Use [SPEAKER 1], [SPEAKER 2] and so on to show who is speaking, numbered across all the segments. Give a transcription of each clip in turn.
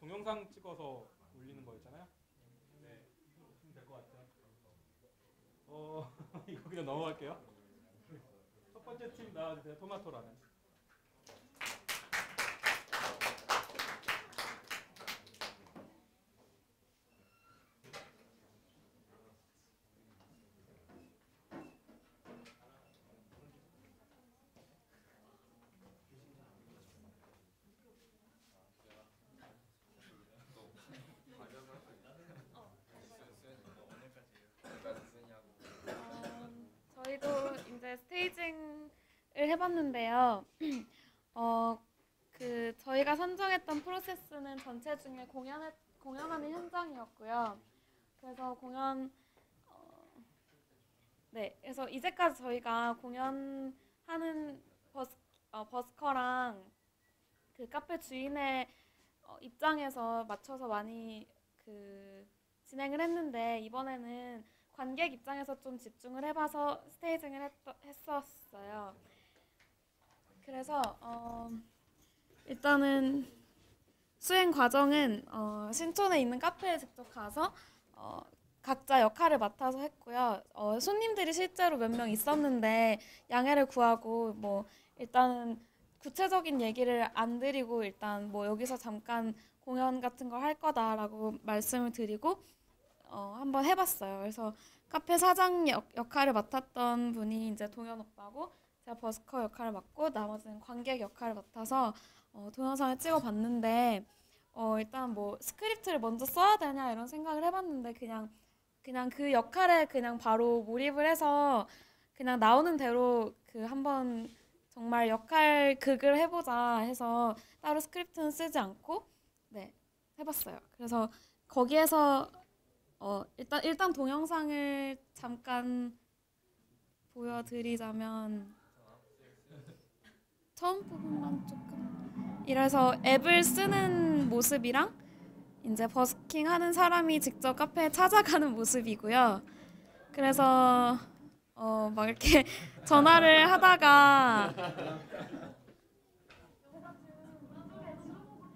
[SPEAKER 1] 동영상 찍어서 올리는 거였잖아요. 네, 하시면 될 것 같아요. 이거 그냥 넘어갈게요. 첫 번째 팀 나와주세요. 토마토라는.
[SPEAKER 2] 저희도 이제 스테이징을 해봤는데요. 어, 저희가 선정했던 프로세스는 전체 중에 공연하는 현장이었고요. 그래서 네, 그래서 이제까지 저희가 공연하는 버스커랑 그 카페 주인의 입장에서 맞춰서 많이 진행을 했는데, 이번에는 관객 입장에서 좀 집중을 해봐서 스테이징을 했었어요. 그래서 일단은 수행 과정은 신촌에 있는 카페에 직접 가서 각자 역할을 맡아서 했고요. 손님들이 실제로 몇 명 있었는데 양해를 구하고, 뭐 일단은 구체적인 얘기를 안 드리고 일단 뭐 여기서 잠깐 공연 같은 걸 할 거다라고 말씀을 드리고 한번 해봤어요. 그래서 카페 사장 역할을 맡았던 분이 이제 동현 오빠고, 제가 버스커 역할을 맡고 나머지는 관객 역할을 맡아서 동영상을 찍어봤는데, 일단 뭐 스크립트를 먼저 써야 되냐 이런 생각을 해봤는데, 그냥 그 역할에 그냥 바로 몰입을 해서 그냥 나오는 대로 한번 정말 역할 극을 해보자 해서 따로 스크립트는 쓰지 않고 네 해봤어요. 그래서 거기에서 일단 동영상을 잠깐 보여드리자면, 처음 부분만 조금, 이래서 앱을 쓰는 모습이랑 이제 버스킹 하는 사람이 직접 카페에 찾아가는 모습이고요. 그래서 막 이렇게 전화를 하다가,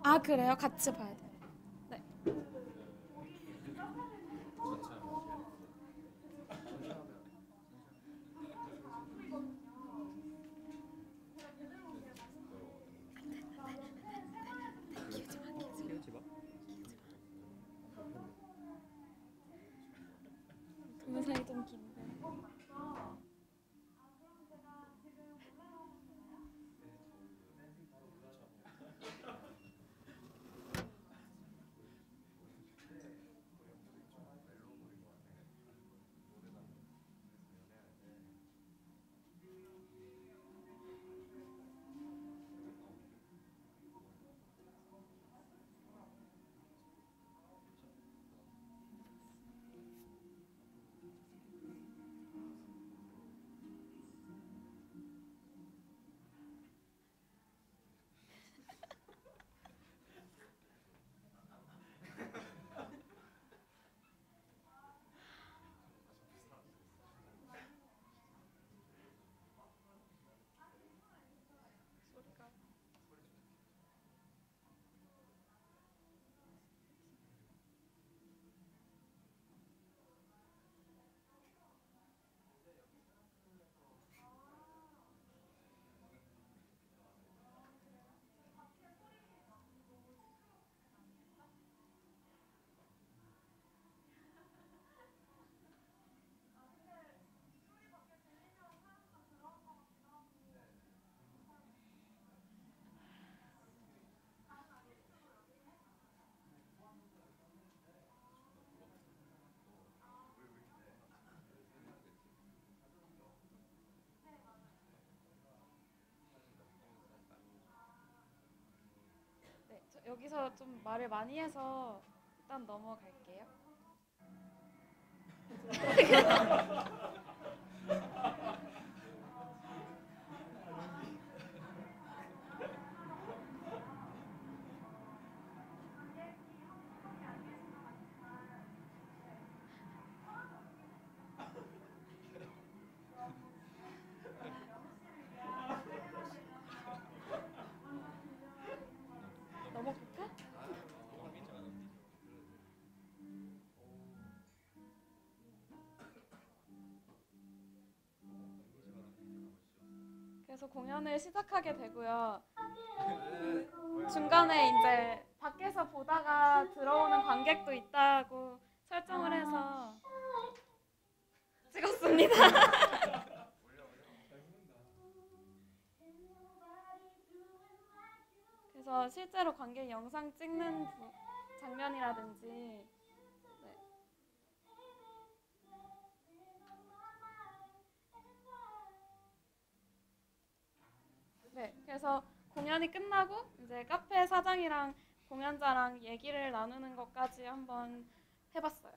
[SPEAKER 2] 아 그래요? 같이 봐야 돼요. 네. 동영상이 좀 긴데. 네, 여기서 좀 말을 많이 해서 일단 넘어갈게요. 넘어갈까? 그래서 공연을 시작하게 되고요. 중간에 이제 밖에서 보다가 들어오는 관객도 있다고 설정을 해서 찍었습니다. 그래서 실제로 관객 영상 찍는 장면이라든지 네, 그래서 공연이 끝나고 이제 카페 사장이랑 공연자랑 얘기를 나누는 것까지 한번 해봤어요.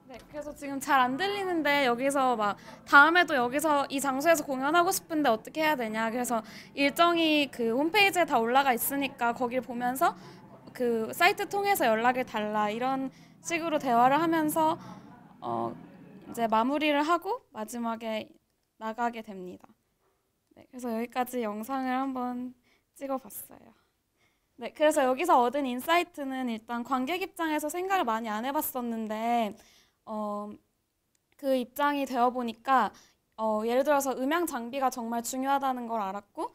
[SPEAKER 2] 네, 그래서 지금 잘 안 들리는데 여기서 막 다음에도 여기서 이 장소에서 공연하고 싶은데 어떻게 해야 되냐. 그래서 일정이 그 홈페이지에 다 올라가 있으니까 거길 보면서 그 사이트 통해서 연락을 달라 이런 식으로 대화를 하면서 이제 마무리를 하고 마지막에 나가게 됩니다. 네, 그래서 여기까지 영상을 한번 찍어봤어요. 네, 그래서 여기서 얻은 인사이트는 일단 관객 입장에서 생각을 많이 안 해봤었는데 그 입장이 되어 보니까 예를 들어서 음향 장비가 정말 중요하다는 걸 알았고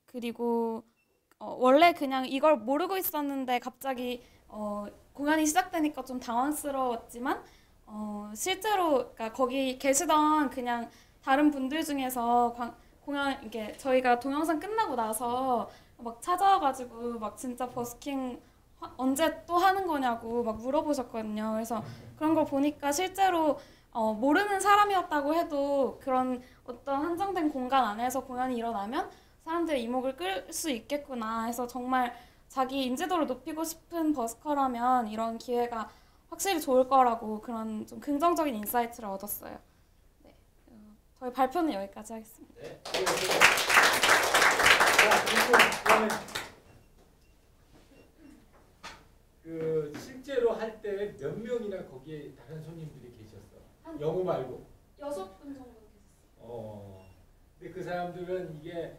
[SPEAKER 2] 그리고 원래 그냥 이걸 모르고 있었는데 갑자기 공연이 시작되니까 좀 당황스러웠지만 실제로 그러니까 거기 계시던 그냥 다른 분들 중에서 공연 이게 저희가 동영상 끝나고 나서 막 찾아와가지고 막 진짜 버스킹 언제 또 하는 거냐고 막 물어보셨거든요. 그래서 그런 걸 보니까 실제로 모르는 사람이었다고 해도 그런 어떤 한정된 공간 안에서 공연이 일어나면 사람들의 이목을 끌 수 있겠구나 해서 정말 자기 인지도를 높이고 싶은 버스커라면 이런 기회가 확실히 좋을 거라고 그런 좀 긍정적인 인사이트를 얻었어요. 네, 저희 발표는 여기까지 하겠습니다.
[SPEAKER 3] 네. 자, 그 실제로 할 때 몇 명이나 거기에 다른 손님들이 계셨어? 영어 말고?
[SPEAKER 2] 6분 정도 계셨어요.
[SPEAKER 3] 근데 그 사람들은 이게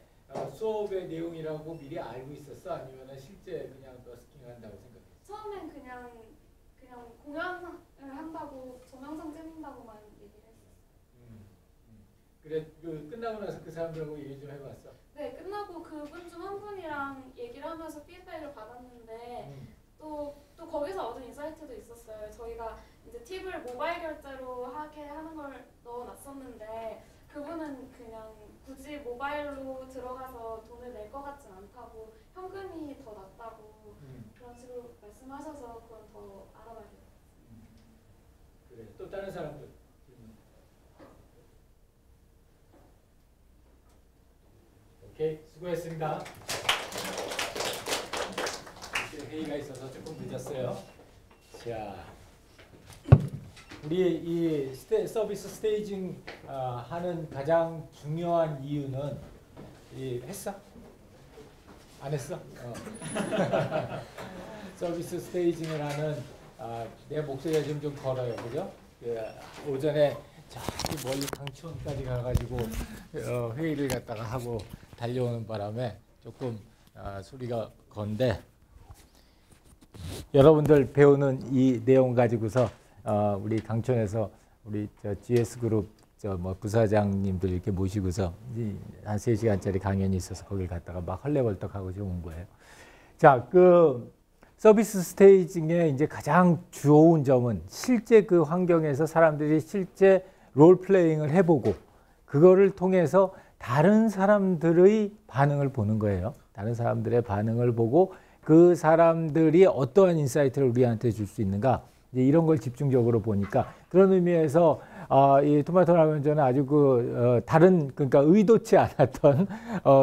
[SPEAKER 3] 수업의 내용이라고 미리 알고 있었어? 아니면 실제 그냥 버스킹 한다고 생각했어?
[SPEAKER 2] 처음엔 그냥 공연을 한다고 동영상 찍는다고만 얘기를 했었어요.
[SPEAKER 3] 그래 그 끝나고 나서 그 사람들하고 얘기 좀 해봤어?
[SPEAKER 2] 네, 끝나고 그분 중 한 분이랑 얘기를 하면서 피드백을 받았는데 또 거기서 얻은 인사이트도 있었어요. 저희가 이제 팁을 모바일 결제로 하게 하는 걸 넣어놨었는데 그분은 그냥 굳이 모바일로 들어가서 돈을 낼 것 같진 않다고 현금이 더 낫다고 그런 식으로 말씀하셔서 그건 더 알아봐야 돼요.
[SPEAKER 3] 그래 또 다른 사람들 오케이 수고했습니다. 회의가 있어서 조금 늦었어요. 자, 우리 이 서비스 스테이징 하는 가장 중요한 이유는 했어? 안 했어? 서비스 스테이징을 하는 내 목소리가 지금 좀 걸어요, 그죠? 오전에 저기 멀리 강추원까지 가가지고 회의를 갖다가 하고 달려오는 바람에 조금 소리가 건데. 여러분들 배우는 이 내용 가지고서 우리 강촌에서 우리 GS 그룹 부사장님들 이렇게 모시고서 한 3시간짜리 강연이 있어서 거길 갔다가 막 헐레벌떡하고 좀 온 거예요. 자, 그 서비스 스테이징의 이제 가장 좋은 점은 실제 그 환경에서 사람들이 실제 롤 플레잉을 해보고 그거를 통해서 다른 사람들의 반응을 보는 거예요. 다른 사람들의 반응을 보고 그 사람들이 어떠한 인사이트를 우리한테 줄 수 있는가 이제 이런 걸 집중적으로 보니까 그런 의미에서 이 토마토 라면전은 아주 다른 그러니까 의도치 않았던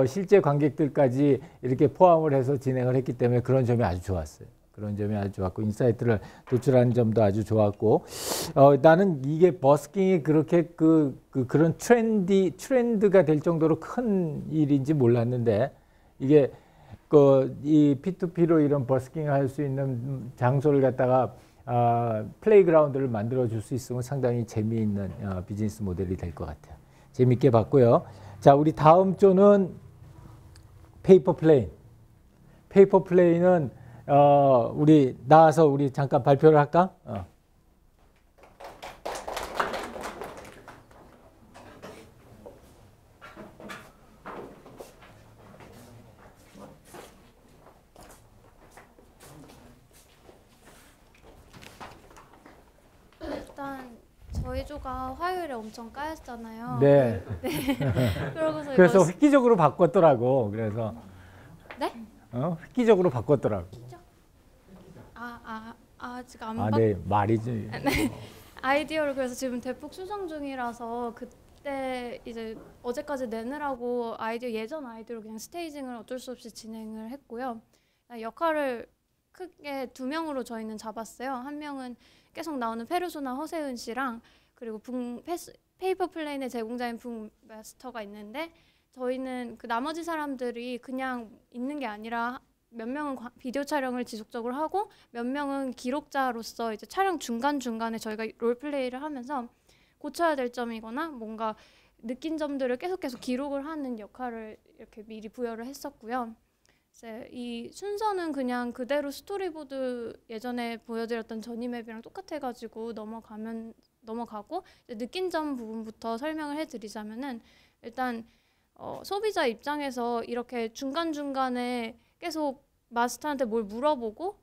[SPEAKER 3] 실제 관객들까지 이렇게 포함을 해서 진행을 했기 때문에 그런 점이 아주 좋았어요. 그런 점이 아주 좋았고 인사이트를 도출하는 점도 아주 좋았고 나는 이게 버스킹이 그렇게 그런 트렌드가 될 정도로 큰 일인지 몰랐는데 이게 이 P2P로 이런 버스킹을 할 수 있는 장소를 갖다가 플레이그라운드를 만들어 줄 수 있으면 상당히 재미있는 비즈니스 모델이 될 것 같아요. 재미있게 봤고요. 자, 우리 다음 조는 페이퍼 플레인. 페이퍼 플레인은 우리 나와서 우리 잠깐 발표를 할까?
[SPEAKER 2] 일단 저희 조가 화요일에 엄청 까였잖아요.
[SPEAKER 3] 네. 그래서
[SPEAKER 2] 이거
[SPEAKER 3] 획기적으로 바꿨더라고. 그래서
[SPEAKER 2] 네?
[SPEAKER 3] 획기적으로 바꿨더라고.
[SPEAKER 2] 아직 안
[SPEAKER 3] 네, 말이지.
[SPEAKER 2] 아이디어를 그래서 지금 대폭 수정 중이라서 그때 이제 어제까지 내느라고 예전 아이디어로 그냥 스테이징을 어쩔 수 없이 진행을 했고요. 역할을 크게 2명으로 저희는 잡았어요. 한 명은 계속 나오는 페르소나 허세은 씨랑 그리고 페이퍼 플레인의 제공자인 붕 마스터가 있는데 저희는 그 나머지 사람들이 그냥 있는 게 아니라 몇 명은 비디오 촬영을 지속적으로 하고 몇 명은 기록자로서 이제 촬영 중간중간에 저희가 롤플레이를 하면서 고쳐야 될 점이거나 뭔가 느낀 점들을 계속 기록을 하는 역할을 이렇게 미리 부여를 했었고요. 이제 이 순서는 그냥 그대로 스토리보드 예전에 보여드렸던 저니맵이랑 똑같아가지고 넘어가고 이제 느낀 점 부분부터 설명을 해드리자면은 일단 소비자 입장에서 이렇게 중간중간에 계속 마스터한테 뭘 물어보고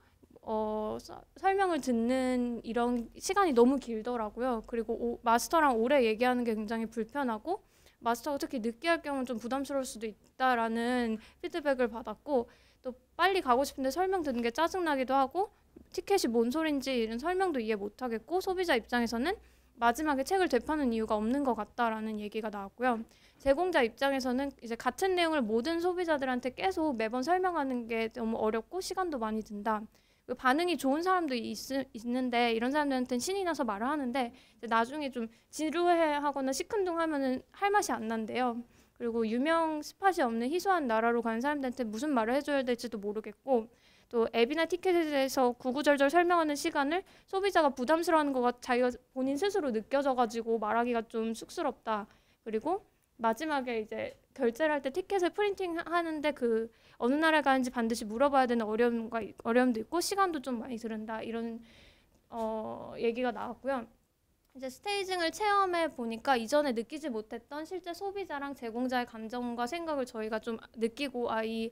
[SPEAKER 2] 설명을 듣는 이런 시간이 너무 길더라고요. 그리고 마스터랑 오래 얘기하는 게 굉장히 불편하고 마스터가 특히 늦게 할 경우는 좀 부담스러울 수도 있다라는 피드백을 받았고 또 빨리 가고 싶은데 설명 듣는 게 짜증나기도 하고 티켓이 뭔 소린지 이런 설명도 이해 못하겠고 소비자 입장에서는 마지막에 책을 되파는 이유가 없는 것 같다라는 얘기가 나왔고요. 제공자 입장에서는 이제 같은 내용을 모든 소비자들한테 계속 매번 설명하는 게 너무 어렵고 시간도 많이 든다. 반응이 좋은 사람도 있는데 이런 사람들한테는 신이 나서 말을 하는데 나중에 좀 지루해하거나 시큰둥하면은 할 맛이 안 난대요. 그리고 유명 스팟이 없는 희소한 나라로 가는 사람들한테 무슨 말을 해줘야 될지도 모르겠고 또 앱이나 티켓에 대해서 구구절절 설명하는 시간을 소비자가 부담스러워하는 거가 자기가 본인 스스로 느껴져가지고 말하기가 좀 쑥스럽다. 그리고 마지막에 이제 결제를 할 때 티켓을 프린팅 하는데 그 어느 나라에 가는지 반드시 물어봐야 되는 어려움도 있고 시간도 좀 많이 들은다 이런 얘기가 나왔고요. 이제 스테이징을 체험해 보니까 이전에 느끼지 못했던 실제 소비자랑 제공자의 감정과 생각을 저희가 좀 느끼고 이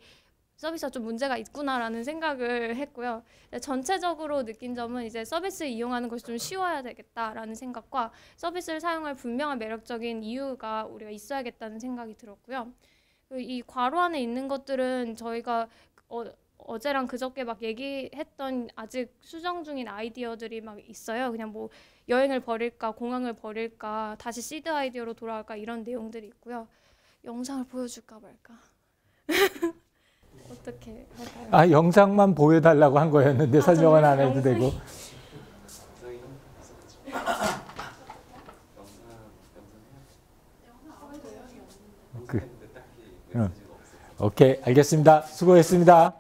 [SPEAKER 2] 서비스가 좀 문제가 있구나라는 생각을 했고요. 전체적으로 느낀 점은 이제 서비스를 이용하는 것이 좀 쉬워야 되겠다라는 생각과 서비스를 사용할 분명한 매력적인 이유가 우리가 있어야겠다는 생각이 들었고요. 이 괄호 안에 있는 것들은 저희가 어제랑 그저께 막 얘기했던 아직 수정 중인 아이디어들이 막 있어요. 그냥 뭐 여행을 버릴까, 공항을 버릴까, 다시 시드 아이디어로 돌아갈까 이런 내용들이 있고요. 영상을 보여줄까 말까. 어떻게 할까요?
[SPEAKER 3] 영상만 보여달라고 한 거였는데 설명은 안 해도 되고. 오케이, 알겠습니다. 수고했습니다.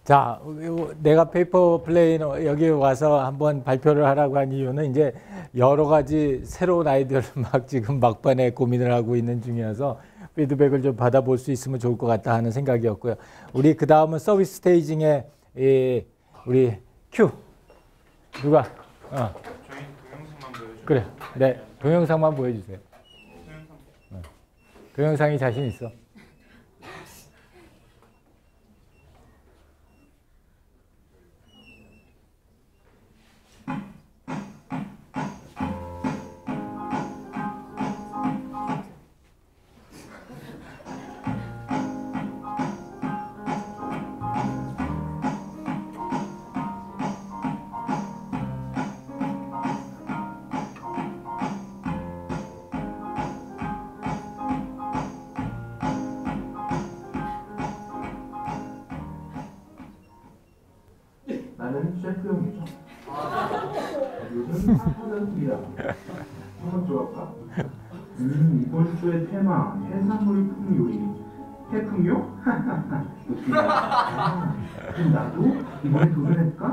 [SPEAKER 3] 자, 내가 페이퍼 플레인 여기 와서 한번 발표를 하라고 한 이유는 이제 여러 가지 새로운 아이디어를 지금 막판에 고민을 하고 있는 중이어서 피드백을 좀 받아볼 수 있으면 좋을 것 같다 하는 생각이었고요. 우리 그 다음은 서비스 스테이징에 우리 큐 누가?
[SPEAKER 1] 저희 동영상만 보여주세요.
[SPEAKER 3] 그래, 네, 동영상만 보여주세요. 동영상이 자신 있어.
[SPEAKER 4] 셰프용이죠. 요즘 핫하답니다. 한번 들어볼까? 이번 주의 테마 해산물품 요리. 해품요? 그럼 나도 이번에 도전해볼까?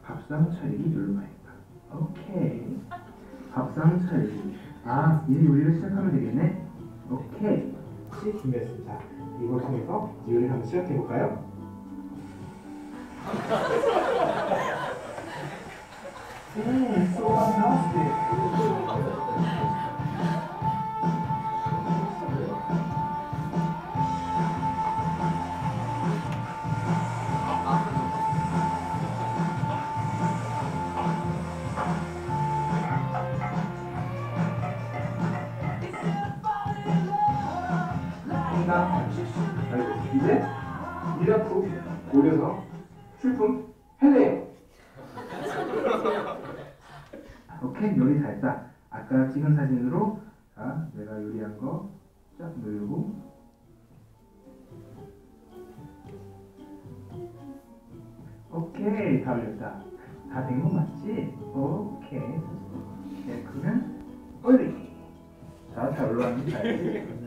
[SPEAKER 4] 밥상 차리기 놀러가야겠다. 오케이. 밥상 차리기. 이제 요리를 시작하면 되겠네. 오케이. 준비했습니다. 이걸 통해서 요리를 한번 시작해볼까요? So fantastic. 이제 미라프 고려서 출품 해내요. 오케이, 요리 다 했다. 아까 찍은 사진으로 내가 요리한 거 쫙 누르고 오케이, 다 올렸다. 다 된 거 맞지? 오케이. 네, 그러면 올리기. 잘 올라왔는지 알지?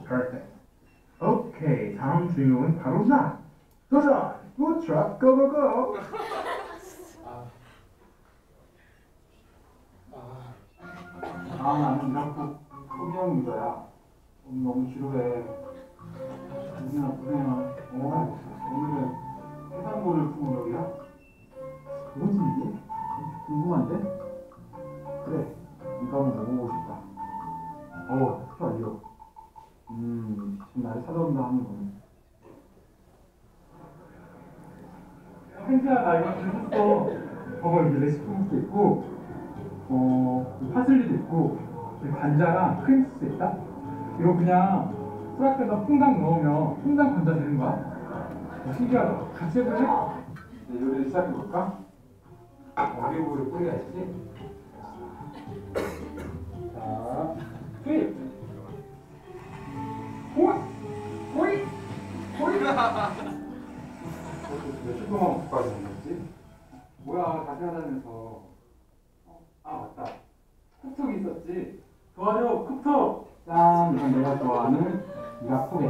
[SPEAKER 4] perfect. 오케이, 다음 주인공은 바로 나. 도전! 푸드트럭 고고고! 나는 이렇게 소경 유저야. 너무 지루해. 그냥 오늘은 해산물을 품은 요리야? 뭐지 이게? 궁금한데? 그래, 이거 한번 먹어보고 싶다. 특히 알려. 지금 나를 찾아온다 하는 거네. 팬티야, 나 이거 샀어. 여기 레시피북도 있고, 파슬리도 있고, 관자랑 크림소스 있다. 이거 그냥 프라이팬에다 퐁당 넣으면 퐁당 관자 되는 거야. 신기하다. 같이 해볼래? 네, 요리를 시작해볼까? 올리브오일 뿌려야지. 자, 투입! 호잇! 조금만 국까지 넣었지? 뭐야, 다시 하자면서. 맞다. 쿡톡이 있었지? 도와줘, 쿡톡! 짠! 이건 내가 좋아하는 미라포게.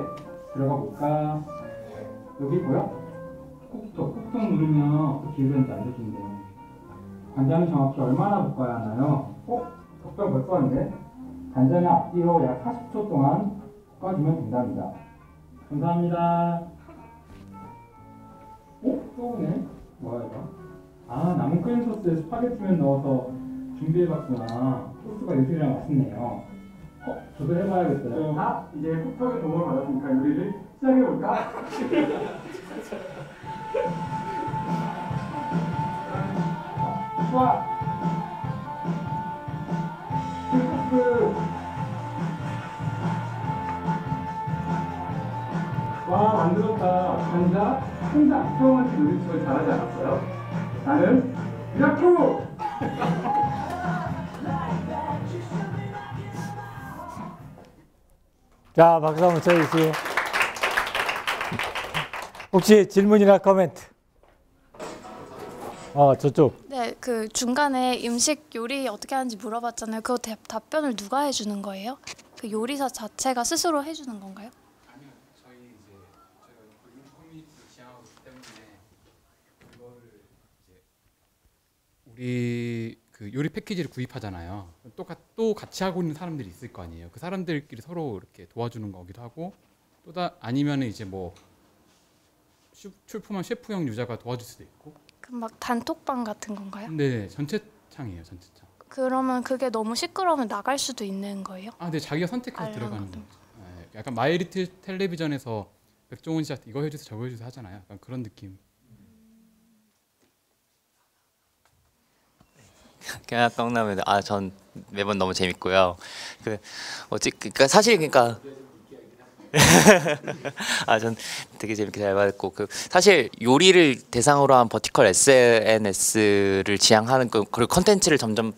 [SPEAKER 4] 들어가 볼까? 여기 보여? 쿡톡 누르면 기울였는지 알려준대요. 간장을 정확히 얼마나 볶아야 하나요? 덕병 벌써 왔네? 간장을 앞뒤로 약 40초 동안 볶아주면 된답니다. 감사합니다. 또 오네? 뭐야 이거? 남은 크림 소스에 스파게티면 넣어서 준비해봤구나. 소스가 요즘이랑 맛있네요. 저도 해봐야겠어요. 이제 쿡톡의 도움을 받았으니까 요리를 시작해볼까? 좋아! 와, 만들었다. 간자, 혼자 처음한테 요리 정말 잘하지 않았어요? 나는 미라클!
[SPEAKER 3] 자, 박수 한번 쳐주시죠. 혹시 질문이나 코멘트? 저쪽.
[SPEAKER 2] 네, 그 중간에 음식 요리 어떻게 하는지 물어봤잖아요. 그거 답변을 누가 해주는 거예요? 그 요리사 자체가 스스로 해주는 건가요?
[SPEAKER 1] 아니요, 저희가 커뮤니티를 지향하고 있기 때문에 그거를 이제 우리 그 요리 패키지를 구입하잖아요. 또 같이 하고 있는 사람들이 있을 거 아니에요. 그 사람들끼리 서로 이렇게 도와주는 거기도 하고 아니면은 이제 뭐 출품한 셰프형 유저가 도와줄 수도 있고.
[SPEAKER 2] 그럼 막 단톡방 같은 건가요?
[SPEAKER 1] 네, 전체 창이에요, 전체 창.
[SPEAKER 2] 그러면 그게 너무 시끄러우면 나갈 수도 있는 거예요?
[SPEAKER 1] 네, 자기가 선택해서 들어가는
[SPEAKER 2] 거죠.
[SPEAKER 1] 약간 마이리틀 텔레비전에서 백종원 씨한테 이거 해주세요, 저거 해주세요 하잖아요. 약간 그런 느낌.
[SPEAKER 5] 그냥 떡라면 전 매번 너무 재밌고요. 그러니까 사실 전 되게 재밌게 잘 받았고 사실 요리를 대상으로 한 버티컬 SNS를 지향하는 그리고 컨텐츠를 점점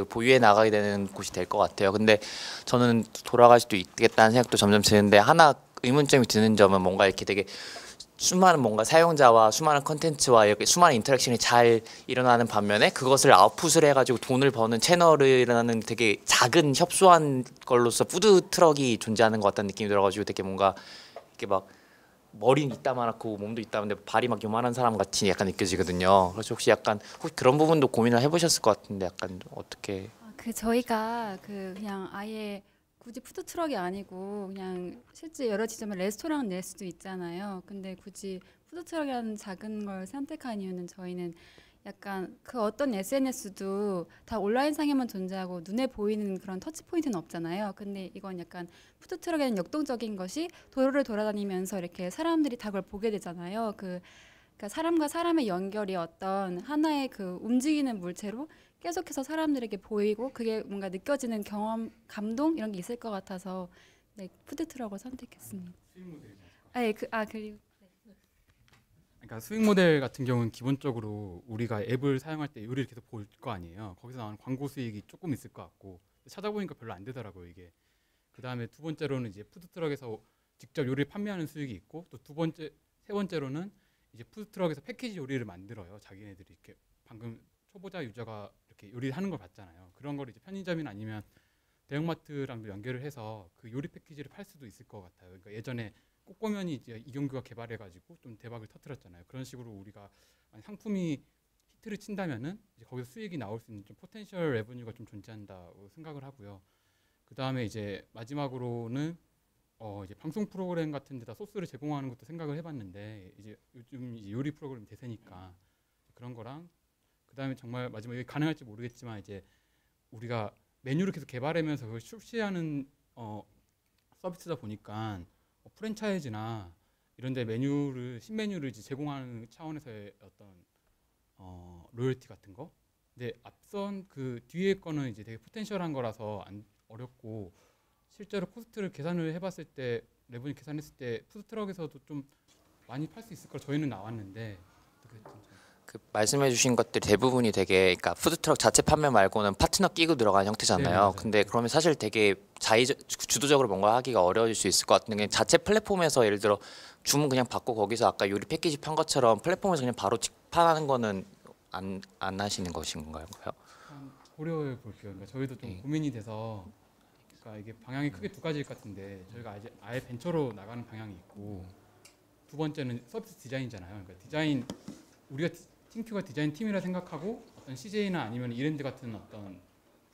[SPEAKER 5] 보유해 나가게 되는 곳이 될 것 같아요. 근데 저는 돌아갈 수도 있겠다는 생각도 점점 드는데 하나 의문점이 드는 점은 뭔가 이렇게 되게 수많은 뭔가 사용자와 수많은 컨텐츠와 이렇게 수많은 인터랙션이 잘 일어나는 반면에 그것을 아웃풋을 해가지고 돈을 버는 채널이라는 되게 작은 협소한 걸로서 푸드 트럭이 존재하는 것 같다는 느낌이 들어가지고 되게 뭔가 이렇게 막 머리는 이따만하고 몸도 이따만데 발이 막 요만한 사람 같이 약간 느껴지거든요. 그래서 혹시 그런 부분도 고민을 해보셨을 것 같은데 약간 어떻게?
[SPEAKER 6] 그 저희가 그냥 아예 굳이 푸드 트럭이 아니고 그냥 실제 여러 지점에 레스토랑 낼 수도 있잖아요. 근데 굳이 푸드 트럭이라는 작은 걸 선택한 이유는 저희는 약간 그 어떤 SNS도 다 온라인상에만 존재하고 눈에 보이는 그런 터치 포인트는 없잖아요. 근데 이건 약간 푸드 트럭에는 역동적인 것이 도로를 돌아다니면서 이렇게 사람들이 다 그걸 보게 되잖아요. 그러니까 사람과 사람의 연결이 어떤 하나의 그 움직이는 물체로 계속해서 사람들에게 보이고 그게 뭔가 느껴지는 경험, 감동 이런 게 있을 것 같아서 네, 푸드 트럭을 선택했습니다.
[SPEAKER 1] 수익 모델이
[SPEAKER 6] 그리고
[SPEAKER 1] 그러니까 수익 모델 같은 경우는 기본적으로 우리가 앱을 사용할 때 요리를 계속 볼 거 아니에요. 거기서 나오는 광고 수익이 조금 있을 것 같고 찾아보니까 별로 안 되더라고요 이게. 그 다음에 두 번째로는 이제 푸드 트럭에서 직접 요리를 판매하는 수익이 있고 또 세 번째로는 이제 푸드 트럭에서 패키지 요리를 만들어요. 자기네들이 이렇게 방금 초보자 유저가 이렇게 요리를 하는 걸 봤잖아요. 그런 걸 이제 편의점이나 아니면 대형마트랑도 연결을 해서 그 요리 패키지를 팔 수도 있을 것 같아요. 그러니까 예전에 꼬꼬면이 이제 이경규가 개발해가지고 좀 대박을 터뜨렸잖아요. 그런 식으로 우리가 상품이 히트를 친다면은 이제 거기서 수익이 나올 수 있는 좀 포텐셜 레버뉴가 좀 존재한다고 생각을 하고요. 그 다음에 이제 마지막으로는 이제 방송 프로그램 같은 데다 소스를 제공하는 것도 생각을 해봤는데 이제 요즘 이제 요리 프로그램 대세니까 그런 거랑 그 다음에 정말 마지막에 가능할지 모르겠지만 이제 우리가 메뉴를 계속 개발하면서 그걸 출시하는 서비스다 보니까 프랜차이즈나 이런데 신메뉴를 이제 제공하는 차원에서의 어떤 로열티 같은 거. 근데 앞선 그 뒤에 거는 이제 되게 포텐셜한 거라서 어렵고 실제로 코스트를 계산을 해봤을 때 레버뉴 계산했을 때 푸드트럭에서도 좀 많이 팔 수 있을 걸 저희는 나왔는데
[SPEAKER 5] 그 말씀해주신 것들이 대부분이 되게 그러니까 푸드트럭 자체 판매 말고는 파트너 끼고 들어간 형태잖아요.
[SPEAKER 1] 네,
[SPEAKER 5] 근데 그러면 사실 되게 주도적으로 뭔가 하기가 어려워질 수 있을 것 같은 게 자체 플랫폼에서 예를 들어 주문 그냥 받고 거기서 아까 요리 패키지 판 것처럼 플랫폼에서 그냥 바로 직판하는 거는 안 하시는 것인 건가요?
[SPEAKER 1] 고려해 볼게요. 그러니까 저희도 좀
[SPEAKER 5] 네.
[SPEAKER 1] 고민이 돼서 그러니까 이게 방향이 크게 두 가지일 것 같은데 저희가 이제 아예 벤처로 나가는 방향이 있고 두 번째는 서비스 디자인이잖아요. 그러니까 디자인 우리가 팀큐가 디자인 팀이라 생각하고 어떤 CJ나 아니면 이랜드 같은 어떤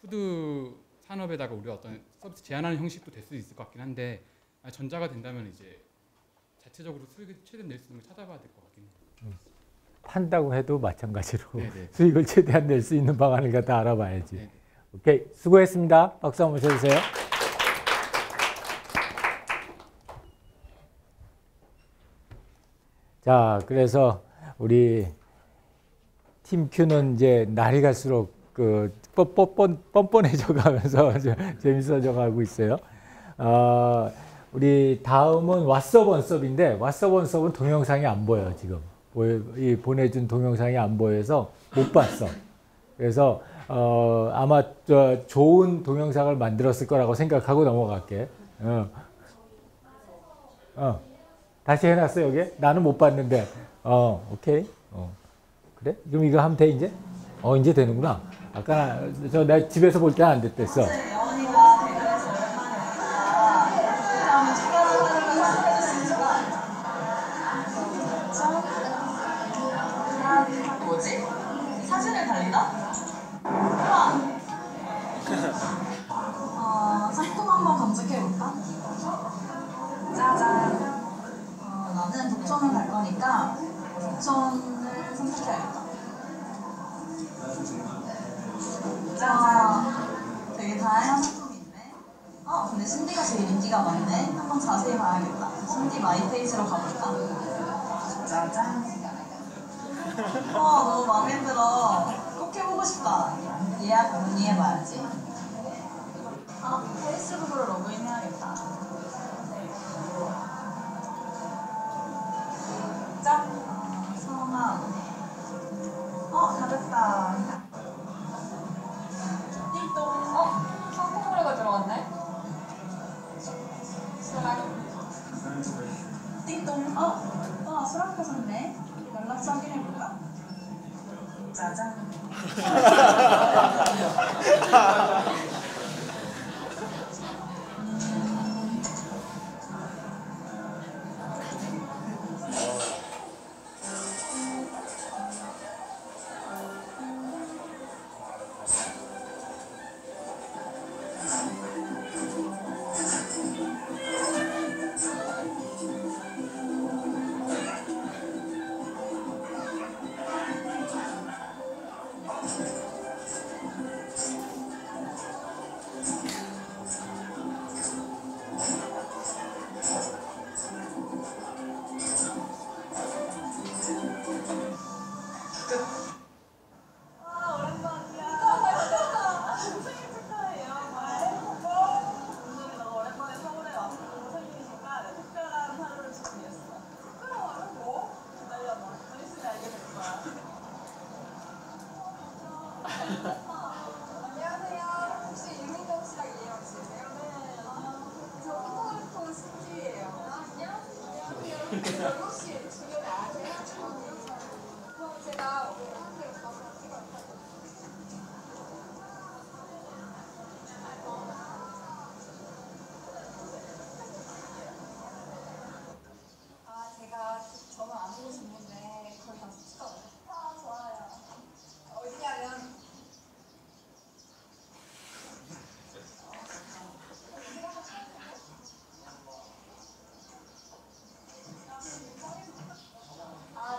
[SPEAKER 1] 푸드 산업에다가 우리가 어떤 서비스 제안하는 형식도 될 수 있을 것 같긴 한데 전자가 된다면 이제 자체적으로 수익을 최대한 낼 수 있는 걸 찾아봐야 될 것 같긴 해요.
[SPEAKER 3] 판다고 해도 마찬가지로
[SPEAKER 1] 네네.
[SPEAKER 3] 수익을 최대한 낼 수 있는 방안을 갖다 알아봐야지.
[SPEAKER 1] 네네.
[SPEAKER 3] 오케이, 수고했습니다. 박수 한번 쳐주세요. 자, 그래서 우리 팀큐는 이제 날이 갈수록 그 뻔뻔해져 가면서 재밌어져 가고 있어요. 우리 다음은 왓썹 원섭인데 왓썹 원섭은 동영상이 안 보여요 지금. 이 보내준 동영상이 안 보여서 못 봤어. 그래서 아마 좋은 동영상을 만들었을 거라고 생각하고 넘어갈게. 다시 해놨어 여기? 나는 못 봤는데. 오케이. 그래? 그럼 이거 하면 돼 이제? 이제 되는구나. 아까 내가 집에서 볼 때는 안 됐댔어.
[SPEAKER 7] 뭐지? 사진을 달리나? 상품 한번 검색해볼까? 짜잔. 나는 독촌을 갈 거니까 독촌을 선택해야겠다. 짜잔. 되게 다양한 상품이 있네. 근데 신디가 제일 인기가 많네. 한번 자세히 봐야겠다. 신디 마이 페이지로 가볼까? 짜잔. 너무 마음에 들어. 꼭 해보고 싶다. 예약 문의해봐야지. 페이스북으로 로그인해야겠다. 짠! 성함. 다 됐다. 띵동. 상품 거래가 들어갔네? 슬라임. 띵동. 수락하셨네. 연락처 확인해볼까? 짜잔.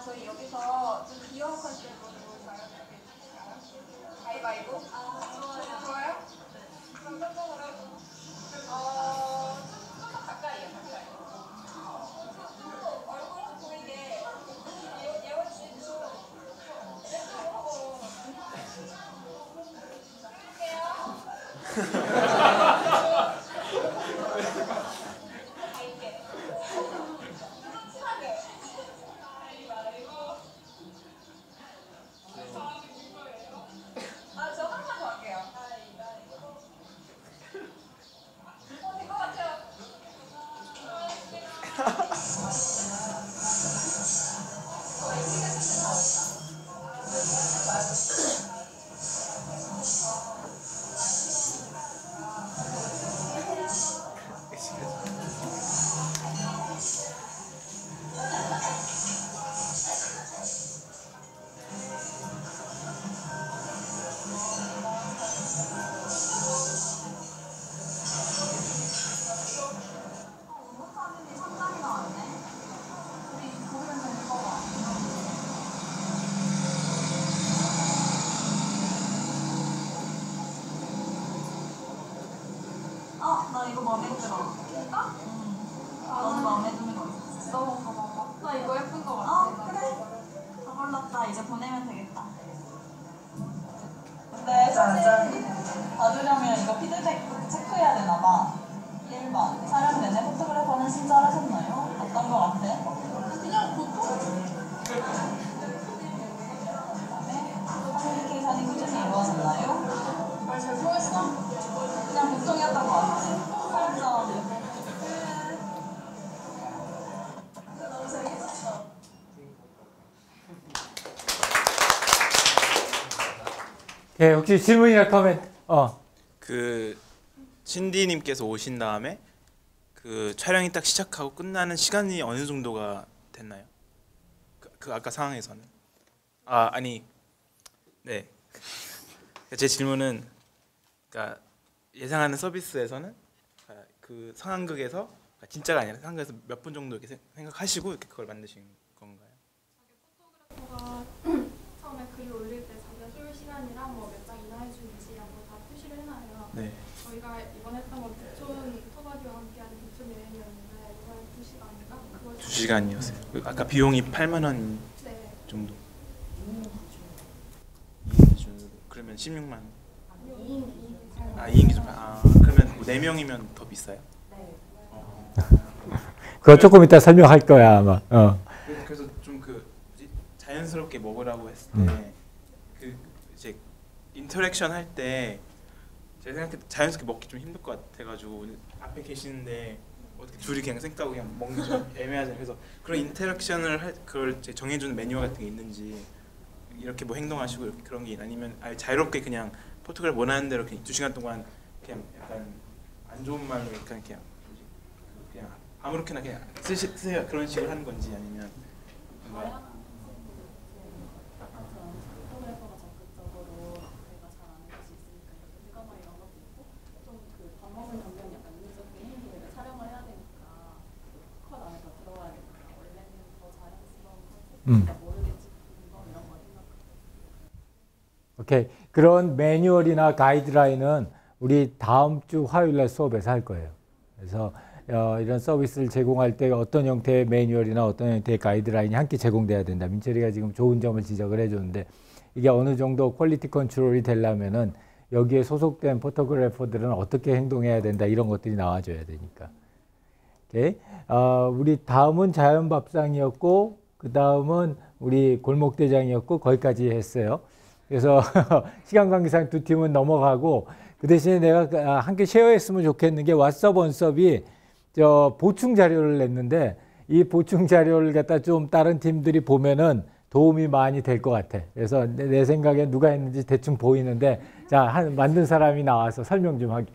[SPEAKER 7] 저희 여기서 좀 귀여운 컨셉으로 가위바위보? 좋아요? 그럼 깜짝으로 조금만 가까이요, 가까이. 얼굴 보이게 예원 씨도 랩도 하고 갈게. 친하게. 저 한 번 더 할게요. 된 것 같아요. 사진이 상당히 나왔네. 우리 보면 되는 거 봐. 나 이거 마음에 들어. 진짜? 너도 마음에 드는 거 있어? 너무 봐봐. 나 이거 예쁜 거 같아. 그래. 다 골랐다. 이제 보내면 되겠다. 근데 사진 받으려면 이거 피드백 체크해야 되나 봐. 1번. 촬영 내내 포토그래퍼는 친절하셨나요? 어떤 거 같아? 그냥 보통. 그다음에 커뮤니케이션이 꾸준히 이루어졌나요? 말 잘 통했어? 그냥 보통이었던 거 같아. 8점. 너무 재밌었어.
[SPEAKER 3] 예, 혹시 질문이나 코멘트?
[SPEAKER 8] 그 신디님께서 오신 다음에 그 촬영이 딱 시작하고 끝나는 시간이 어느 정도가 됐나요? 그 아까 상황에서는 아니 네. 제 질문은 그러니까 예상하는 서비스에서는 그 상황극에서 진짜가 아니라 상황극에서 몇 분 정도 이렇게 생각하시고 이렇게 그걸 만드신 건가요?
[SPEAKER 9] 포토그래퍼가 처음에 글을 올릴 때 자기가 쏠 시간이랑 뭐 몇 장 인하해주는지 한번 다 표시를 해놔요.
[SPEAKER 8] 네.
[SPEAKER 9] 저희가 이번 했던 건 부촌 토바디와 함께하는 부촌 여행이었는데 이번에 2시간인가? 그걸
[SPEAKER 8] 2시간이었어요. 아까 비용이 8만 원
[SPEAKER 9] 네.
[SPEAKER 8] 정도. 그러면 16만 원. 2인 기준. 그러면 뭐 4명이면 더 비싸요?
[SPEAKER 9] 네.
[SPEAKER 3] 그거 조금 이따 설명할 거야 아마.
[SPEAKER 8] 그래서 좀 자연스럽게 먹으라고 했을 때 그 이제 인터랙션 할 때 제 생각에 자연스럽게 먹기 좀 힘들 것 같아가지고 앞에 계시는데 어떻게 둘이 그냥 생각하고 그냥 먹는 게 좀 애매하잖아요. 그래서 그런 인터랙션을 그걸 이제 정해주는 매뉴얼 같은 게 있는지 이렇게 뭐 행동하시고 이렇게 그런 게 아니면 아예 자유롭게 그냥 포토그래프 원하는 대로 그냥 2시간 동안 그냥 약간 안 좋은 말로 그냥 그냥 아무렇게나 그냥 쓰세요 그런 식으로 하는 건지 아니면 뭔가
[SPEAKER 7] 포토그래퍼가 적극적으로 내가 잘 아는 것이 있으니까 이렇게 뜨거나 이런 것도 있고 좀 그 밥 먹는 장면이 약간 인위적인 행위를 촬영을 해야 되니까 컷 안에 더 들어가야 되니까 원래는 더 자연스러운 컨셉이니까 모르겠지 이런 거 생각해요.
[SPEAKER 3] 오케이. 그런 매뉴얼이나 가이드라인은 우리 다음 주 화요일 날 수업에서 할 거예요. 그래서 이런 서비스를 제공할 때 어떤 형태의 매뉴얼이나 어떤 형태의 가이드라인이 함께 제공돼야 된다. 민철이가 지금 좋은 점을 지적을 해줬는데 이게 어느 정도 퀄리티 컨트롤이 되려면은 여기에 소속된 포토그래퍼들은 어떻게 행동해야 된다. 이런 것들이 나와줘야 되니까. 오케이. 우리 다음은 자연밥상이었고 그 다음은 우리 골목대장이었고 거기까지 했어요. 그래서 시간 관계상 두 팀은 넘어가고 그 대신에 내가 함께 쉐어했으면 좋겠는 게 왓썹 원섭이 보충 자료를 냈는데 이 보충 자료를 갖다 좀 다른 팀들이 보면은 도움이 많이 될 것 같아. 그래서 내 생각에 누가 했는지 대충 보이는데 자, 만든 사람이 나와서 설명 좀 하게.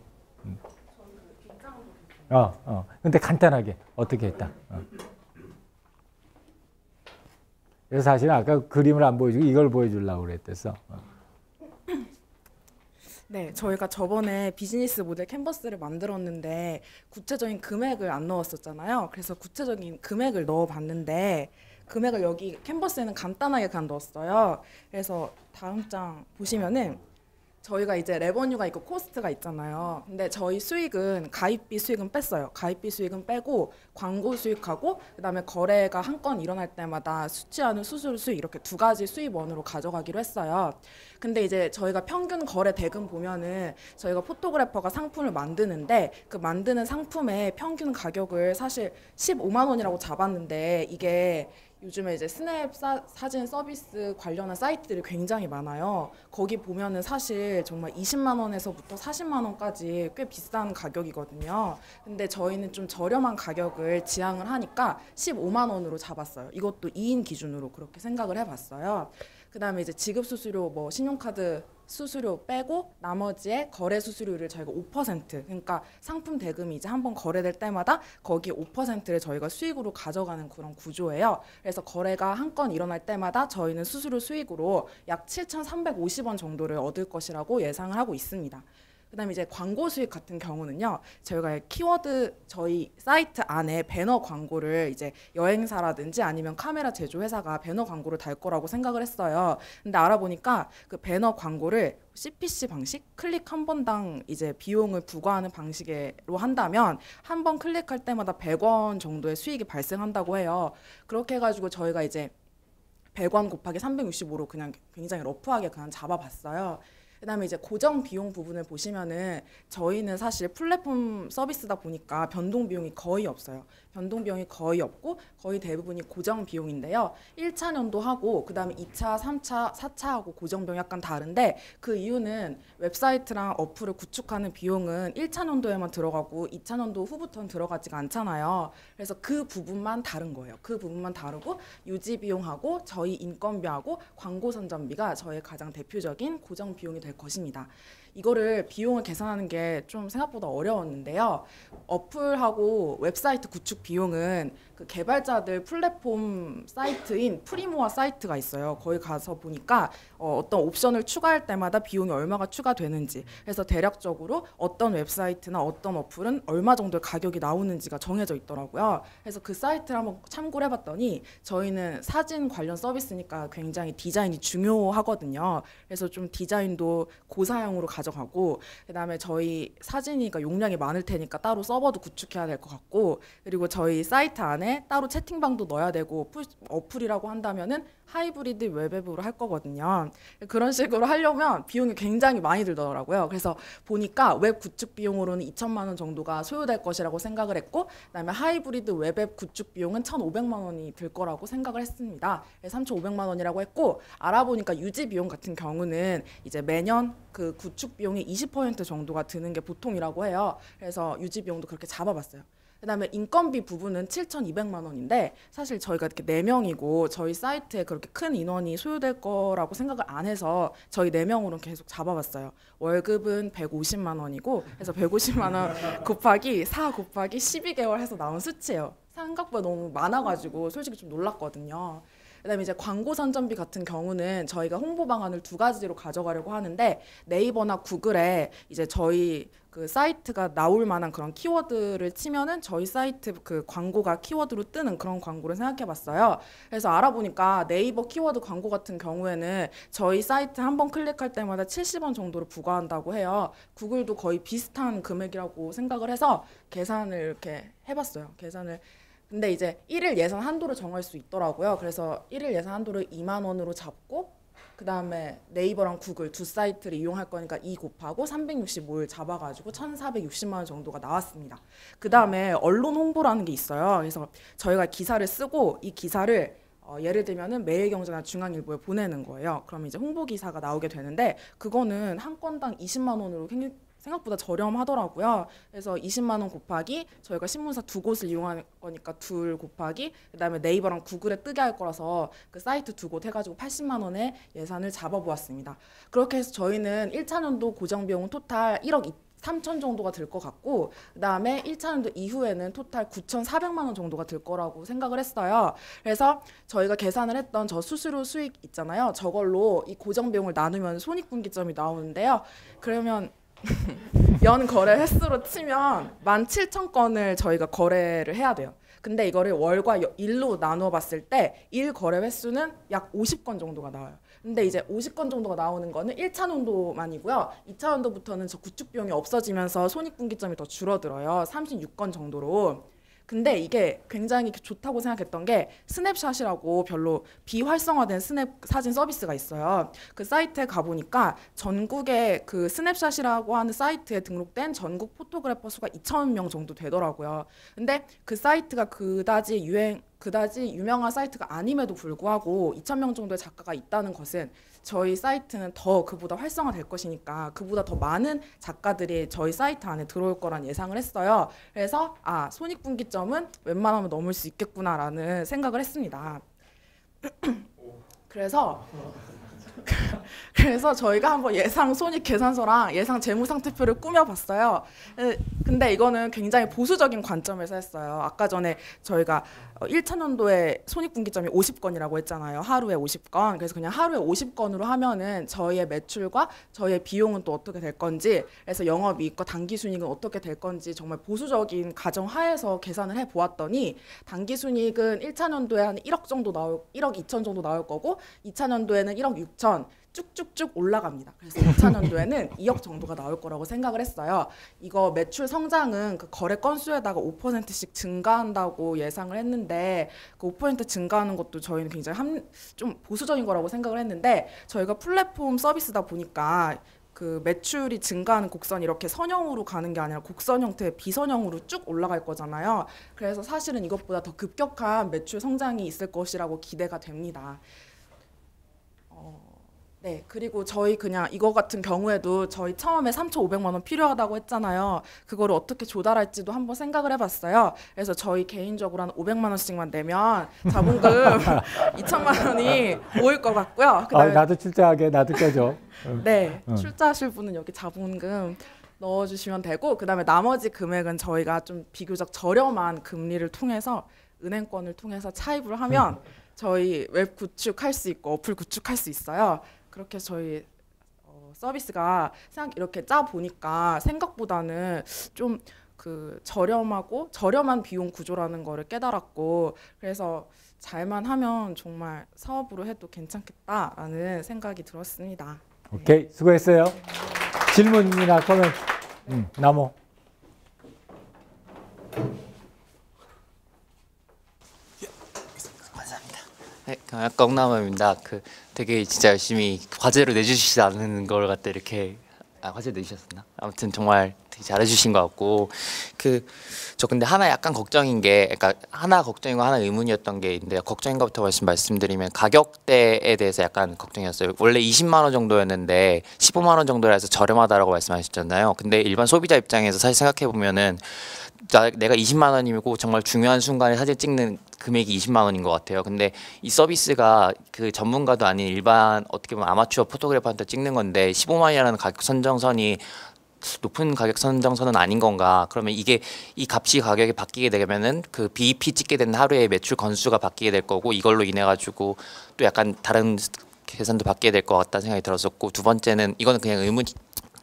[SPEAKER 3] 근데 간단하게 어떻게 했다. 그래서 사실은 아까 그림을 안 보여주고 이걸 보여주려고 그랬댔어.
[SPEAKER 10] 네, 저희가 저번에 비즈니스 모델 캔버스를 만들었는데 구체적인 금액을 안 넣었었잖아요. 그래서 구체적인 금액을 넣어봤는데 금액을 여기 캔버스에는 간단하게 그냥 넣었어요. 그래서 다음 장 보시면은 저희가 이제 레버뉴가 있고 코스트가 있잖아요. 근데 저희 수익은 가입비 수익은 뺐어요. 가입비 수익은 빼고 광고 수익하고 그다음에 거래가 한 건 일어날 때마다 수취하는 수수료 수익 이렇게 두 가지 수입원으로 가져가기로 했어요. 근데 이제 저희가 평균 거래 대금 보면은 저희가 포토그래퍼가 상품을 만드는데 그 만드는 상품의 평균 가격을 사실 15만 원이라고 잡았는데 이게 요즘에 이제 스냅 사진 서비스 관련한 사이트들이 굉장히 많아요. 거기 보면은 사실 정말 20만 원에서부터 40만 원까지 꽤 비싼 가격이거든요. 근데 저희는 좀 저렴한 가격을 지향을 하니까 15만 원으로 잡았어요. 이것도 2인 기준으로 그렇게 생각을 해봤어요. 그다음에 이제 지급 수수료 뭐 신용카드 수수료 빼고 나머지의 거래 수수료를 저희가 5% 그러니까 상품 대금이 이제 한번 거래될 때마다 거기에 5%를 저희가 수익으로 가져가는 그런 구조예요. 그래서 거래가 한 건 일어날 때마다 저희는 수수료 수익으로 약 7,350원 정도를 얻을 것이라고 예상을 하고 있습니다. 그다음에 이제 광고 수익 같은 경우는요. 저희가 키워드 저희 사이트 안에 배너 광고를 이제 여행사라든지 아니면 카메라 제조 회사가 배너 광고를 달 거라고 생각을 했어요. 근데 알아보니까 그 배너 광고를 CPC 방식, 클릭 한 번당 이제 비용을 부과하는 방식으로 한다면 한 번 클릭할 때마다 100원 정도의 수익이 발생한다고 해요. 그렇게 해가지고 저희가 이제 100원 곱하기 365로 그냥 굉장히 러프하게 그냥 잡아봤어요. 그다음에 이제 고정 비용 부분을 보시면은 저희는 사실 플랫폼 서비스다 보니까 변동 비용이 거의 없어요. 변동 비용이 거의 없고 거의 대부분이 고정 비용인데요. 1차 년도하고 그다음에 2차, 3차, 4차하고 고정 비용이 약간 다른데 그 이유는 웹사이트랑 어플을 구축하는 비용은 1차 년도에만 들어가고 2차 년도 후부터는 들어가지가 않잖아요. 그래서 그 부분만 다른 거예요. 그 부분만 다르고 유지 비용하고 저희 인건비하고 광고 선전비가 저의 가장 대표적인 고정 비용이 될 것입니다. 이거를 비용을 계산하는 게 좀 생각보다 어려웠는데요. 어플하고 웹사이트 구축 비용은 그 개발자들 플랫폼 사이트인 프리모아 사이트가 있어요. 거기 가서 보니까 어떤 옵션을 추가할 때마다 비용이 얼마가 추가되는지 그래서 대략적으로 어떤 웹사이트나 어떤 어플은 얼마 정도의 가격이 나오는지가 정해져 있더라고요. 그래서 그 사이트를 한번 참고를 해봤더니 저희는 사진 관련 서비스니까 굉장히 디자인이 중요하거든요. 그래서 좀 디자인도 고사양으로 가져가고 그다음에 저희 사진이니까 용량이 많을 테니까 따로 서버도 구축해야 될 것 같고 그리고 저희 사이트 안에 따로 채팅방도 넣어야 되고 어플이라고 한다면은 하이브리드 웹앱으로 할 거거든요. 그런 식으로 하려면 비용이 굉장히 많이 들더라고요. 그래서 보니까 웹 구축 비용으로는 2천만 원 정도가 소요될 것이라고 생각을 했고 그다음에 하이브리드 웹앱 구축 비용은 1,500만 원이 들 거라고 생각을 했습니다. 3,500만 원이라고 했고 알아보니까 유지 비용 같은 경우는 이제 매년 그 구축 비용이 20% 정도가 드는 게 보통이라고 해요. 그래서 유지 비용도 그렇게 잡아봤어요. 그다음에 인건비 부분은 7,200만 원인데 사실 저희가 이렇게 4명이고 저희 사이트에 그렇게 큰 인원이 소요될 거라고 생각을 안 해서 저희 4명으로 계속 잡아봤어요. 월급은 150만 원이고 그래서 150만 원 곱하기 4 곱하기 12개월 해서 나온 수치예요. 생각보다 너무 많아가지고 솔직히 좀 놀랐거든요. 그다음에 이제 광고 선전비 같은 경우는 저희가 홍보 방안을 2가지로 가져가려고 하는데 네이버나 구글에 이제 저희 그 사이트가 나올 만한 그런 키워드를 치면은 저희 사이트 그 광고가 키워드로 뜨는 그런 광고를 생각해봤어요. 그래서 알아보니까 네이버 키워드 광고 같은 경우에는 저희 사이트 한 번 클릭할 때마다 70원 정도를 부과한다고 해요. 구글도 거의 비슷한 금액이라고 생각을 해서 계산을 이렇게 해봤어요. 근데 이제 1일 예산 한도를 정할 수 있더라고요. 그래서 1일 예산 한도를 2만 원으로 잡고 그 다음에 네이버랑 구글 두 사이트를 이용할 거니까 2 곱하고 365일 잡아가지고 1,460만 원 정도가 나왔습니다. 그 다음에 언론 홍보라는 게 있어요. 그래서 저희가 기사를 쓰고 이 기사를 예를 들면은 매일경제나 중앙일보에 보내는 거예요. 그럼 이제 홍보 기사가 나오게 되는데 그거는 한 건당 20만 원으로 생각보다 저렴하더라고요. 그래서 20만 원 곱하기 저희가 신문사 2곳을 이용할 거니까 2 곱하기 그다음에 네이버랑 구글에 뜨게 할 거라서 그 사이트 2곳 해가지고 80만 원의 예산을 잡아보았습니다. 그렇게 해서 저희는 1차년도 고정비용은 토탈 1억 3천 정도가 들 것 같고 그다음에 1차년도 이후에는 토탈 9,400만 원 정도가 들 거라고 생각을 했어요. 그래서 저희가 계산을 했던 저 수수료 수익 있잖아요. 저걸로 이 고정비용을 나누면 손익분기점이 나오는데요. 그러면 연 거래 횟수로 치면 17,000건을 저희가 거래를 해야 돼요. 근데 이거를 월과 일로 나누어 봤을 때 일 거래 횟수는 약 50건 정도가 나와요. 근데 이제 50건 정도가 나오는 거는 1차년도만이고요. 2차년도부터는 저 구축 비용이 없어지면서 손익분기점이 더 줄어들어요. 36건 정도로. 근데 이게 굉장히 좋다고 생각했던 게 스냅샷이라고 별로 비활성화된 스냅 사진 서비스가 있어요. 그 사이트에 가보니까 전국에 그 스냅샷이라고 하는 사이트에 등록된 전국 포토그래퍼 수가 2,000명 정도 되더라고요. 근데 그 사이트가 그다지 유명한 사이트가 아님에도 불구하고 2,000명 정도의 작가가 있다는 것은 저희 사이트는 더 그보다 활성화될 것이니까 그보다 더 많은 작가들이 저희 사이트 안에 들어올 거란 예상을 했어요. 그래서 손익분기점은 웬만하면 넘을 수 있겠구나라는 생각을 했습니다. 그래서 저희가 한번 예상 손익 계산서랑 예상 재무 상태표를 꾸며봤어요. 근데 이거는 굉장히 보수적인 관점에서 했어요. 아까 전에 저희가 1차년도에 손익분기점이 50건이라고 했잖아요. 하루에 50건. 그래서 그냥 하루에 50건으로 하면은 저희의 매출과 저희의 비용은 또 어떻게 될 건지, 그래서 영업이익과 당기순이익은 어떻게 될 건지 정말 보수적인 가정 하에서 계산을 해보았더니 당기순이익은 1차년도에 한 1억 2천 정도 나올 거고 2차년도에는 1억 6천 쭉쭉쭉 올라갑니다. 그래서 2차년도에는 2억 정도가 나올 거라고 생각을 했어요. 이거 매출 성장은 그 거래 건수에다가 5%씩 증가한다고 예상을 했는데 그 5% 증가하는 것도 저희는 굉장히 좀 보수적인 거라고 생각을 했는데 저희가 플랫폼 서비스다 보니까 그 매출이 증가하는 곡선이 이렇게 선형으로 가는 게 아니라 곡선 형태의 비선형으로 쭉 올라갈 거잖아요. 그래서 사실은 이것보다 더 급격한 매출 성장이 있을 것이라고 기대가 됩니다. 네, 그리고 저희 그냥 이거 같은 경우에도 저희 처음에 3,500만 원 필요하다고 했잖아요. 그거를 어떻게 조달할지도 한번 생각을 해봤어요. 그래서 저희 개인적으로 한 500만 원씩만 내면 자본금 2천만 원이 모일 것 같고요.
[SPEAKER 3] 나도 출자하게, 나도 껴줘.
[SPEAKER 10] 네, 출자하실 분은 여기 자본금 넣어주시면 되고 그다음에 나머지 금액은 저희가 좀 비교적 저렴한 금리를 통해서 은행권을 통해서 차입을 하면 저희 웹 구축할 수 있고 어플 구축할 수 있어요. 그렇게 저희 서비스가 이렇게 짜 보니까 생각보다는 좀 그 저렴한 비용 구조라는 거를 깨달았고 그래서 잘만 하면 정말 사업으로 해도 괜찮겠다라는 생각이 들었습니다.
[SPEAKER 3] 오케이, 수고했어요. 질문이나 코멘트. 나모.
[SPEAKER 5] 네, 꺽나무입니다. 되게 진짜 열심히 과제로 내주시지 않는 걸 갖다 이렇게 화제 내주셨었나? 아무튼 정말 되게 잘해주신 것 같고 저 근데 하나 약간 걱정인 게 그러니까 하나 걱정이고 하나 의문이었던 게 있는데 걱정인 것부터 말씀드리면 가격대에 대해서 약간 걱정이었어요. 원래 20만 원 정도였는데 15만 원 정도라 해서 저렴하다라고 말씀하셨잖아요. 근데 일반 소비자 입장에서 사실 생각해 보면은 내가 20만 원이고 정말 중요한 순간에 사진 찍는 금액이 20만 원인 것 같아요. 근데 이 서비스가 그 전문가도 아닌 일반 어떻게 보면 아마추어 포토그래퍼한테 찍는 건데 15만 원이라는 가격 선정선이 높은 가격 선정선은 아닌 건가? 그러면 이게 이 가격이 바뀌게 되면은 그 BEP 찍게 되는 하루의 매출 건수가 바뀌게 될 거고 이걸로 인해 가지고 또 약간 다른 계산도 바뀌게 될 것 같다는 생각이 들었었고 두 번째는 이거는 그냥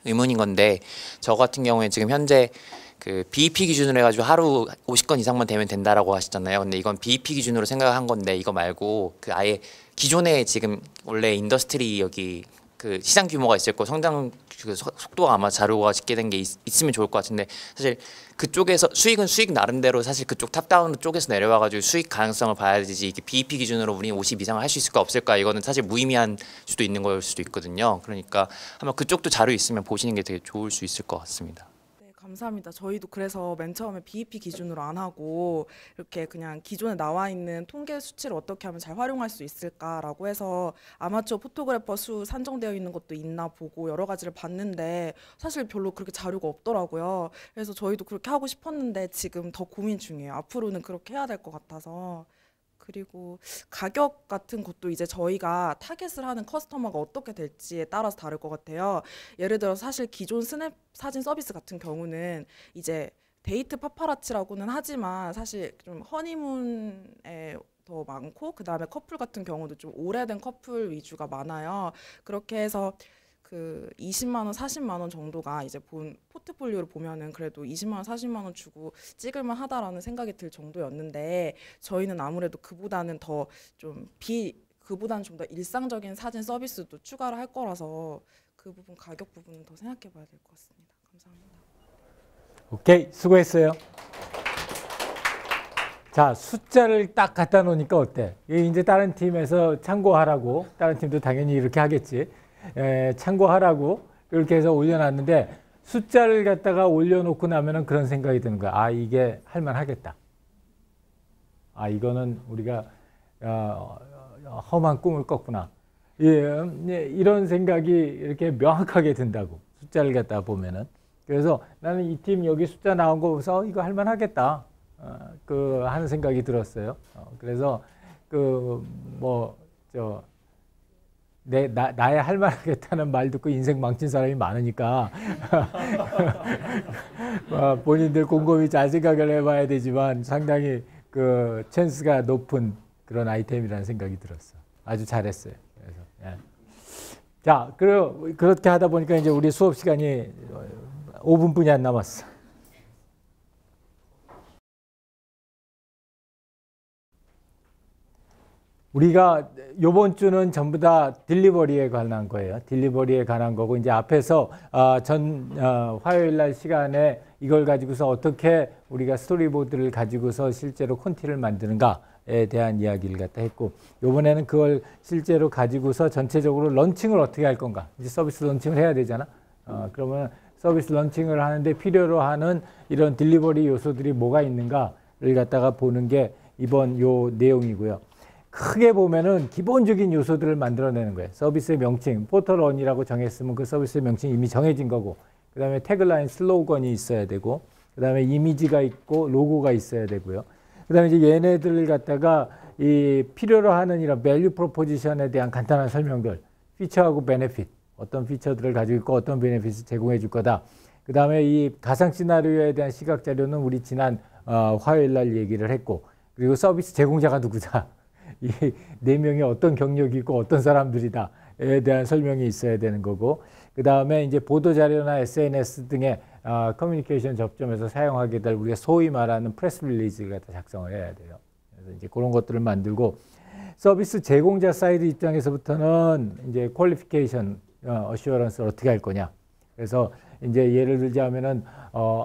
[SPEAKER 5] 의문인 건데 저 같은 경우에 지금 현재 그 BEP 기준으로 해가지고 하루 50건 이상만 되면 된다라고 하시잖아요. 근데 이건 BEP 기준으로 생각한 건데 이거 말고 그 아예 기존에 지금 원래 인더스트리 여기 그 시장 규모가 있을 거 성장 그 속도가 아마 자료가 짓게 된 게 있으면 좋을 것 같은데 사실 그쪽에서 수익은 수익 나름대로 사실 그쪽 탑다운 쪽에서 내려와가지고 수익 가능성을 봐야 되지 이게 BEP 기준으로 우리 50 이상을 할 수 있을까 없을까 이거는 사실 무의미한 수도 있는 걸 수도 있거든요. 그러니까 아마 그쪽도 자료 있으면 보시는 게 되게 좋을 수 있을 것 같습니다.
[SPEAKER 10] 감사합니다. 저희도 그래서 맨 처음에 BEP 기준으로 안 하고 이렇게 그냥 기존에 나와 있는 통계 수치를 어떻게 하면 잘 활용할 수 있을까라고 해서 아마추어 포토그래퍼 수 산정되어 있는 것도 있나 보고 여러 가지를 봤는데 사실 별로 그렇게 자료가 없더라고요. 그래서 저희도 그렇게 하고 싶었는데 지금 더 고민 중이에요. 앞으로는 그렇게 해야 될 것 같아서. 그리고 가격 같은 것도 이제 저희가 타겟을 하는 커스터머가 어떻게 될지에 따라서 다를 것 같아요. 예를 들어 사실 기존 스냅 사진 서비스 같은 경우는 이제 데이트 파파라치라고는 하지만 사실 좀 허니문에 더 많고 그다음에 커플 같은 경우도 좀 오래된 커플 위주가 많아요. 그렇게 해서 그 20만 원, 40만 원 정도가 이제 본 포트폴리오를 보면은 그래도 20만 원, 40만 원 주고 찍을만 하다라는 생각이 들 정도였는데 저희는 아무래도 그보다는 더 좀 그보다는 좀 더 일상적인 사진 서비스도 추가를 할 거라서 그 부분 가격 부분은 더 생각해 봐야 될 것 같습니다. 감사합니다.
[SPEAKER 3] 오케이, 수고했어요. 자, 숫자를 딱 갖다 놓으니까 어때? 이제 다른 팀에서 참고하라고, 다른 팀도 당연히 이렇게 하겠지. 참고하라고 이렇게 해서 올려놨는데 숫자를 갖다가 올려놓고 나면은 그런 생각이 드는 거야. 아, 이게 할만하겠다. 아, 이거는 우리가 험한 꿈을 꿨구나. 이런 생각이 이렇게 명확하게 든다고. 숫자를 갖다가 보면은. 그래서 나는 이 팀 여기 숫자 나온 거 보면서 이거 할만하겠다. 하는 생각이 들었어요. 그래서 나의 할만하겠다는 말 듣고 인생 망친 사람이 많으니까 본인들 곰곰이 잘 생각을 해봐야 되지만 상당히 그 찬스가 높은 그런 아이템이라는 생각이 들었어. 아주 잘했어요. 그래서 자, 그렇게 하다 보니까 이제 우리 수업 시간이 5분뿐이 안 남았어. 우리가 이번 주는 전부 다 딜리버리에 관한 거예요. 딜리버리에 관한 거고 이제 앞에서 화요일 날 시간에 이걸 가지고서 어떻게 우리가 스토리보드를 가지고서 실제로 콘티를 만드는가에 대한 이야기를 갖다 했고 이번에는 그걸 실제로 가지고서 전체적으로 런칭을 어떻게 할 건가. 이제 서비스 런칭을 해야 되잖아. 그러면 서비스 런칭을 하는데 필요로 하는 이런 딜리버리 요소들이 뭐가 있는가를 갖다가 보는 게 이번 요 내용이고요. 크게 보면은 기본적인 요소들을 만들어내는 거예요. 서비스의 명칭, 포털런이라고 정했으면 그 서비스의 명칭이 이미 정해진 거고, 그 다음에 태글라인, 슬로건이 있어야 되고, 그 다음에 이미지가 있고, 로고가 있어야 되고요. 그 다음에 이제 얘네들을 갖다가 이 필요로 하는 이런 밸류 프로포지션에 대한 간단한 설명들, 피처하고 베네핏, 어떤 피처들을 가지고 있고 어떤 베네핏을 제공해 줄 거다. 그 다음에 이 가상 시나리오에 대한 시각 자료는 우리 지난 화요일 날 얘기를 했고, 그리고 서비스 제공자가 누구다. 이 네 명이 어떤 경력이고 어떤 사람들이다에 대한 설명이 있어야 되는 거고, 그 다음에 이제 보도 자료나 SNS 등의 커뮤니케이션 접점에서 사용하게 될 우리가 소위 말하는 프레스 릴리즈를 갖다 작성을 해야 돼요. 그래서 이제 그런 것들을 만들고, 서비스 제공자 사이드 입장에서부터는 이제 퀄리피케이션, 어슈어런스를 어떻게 할 거냐. 그래서 이제 예를 들자면은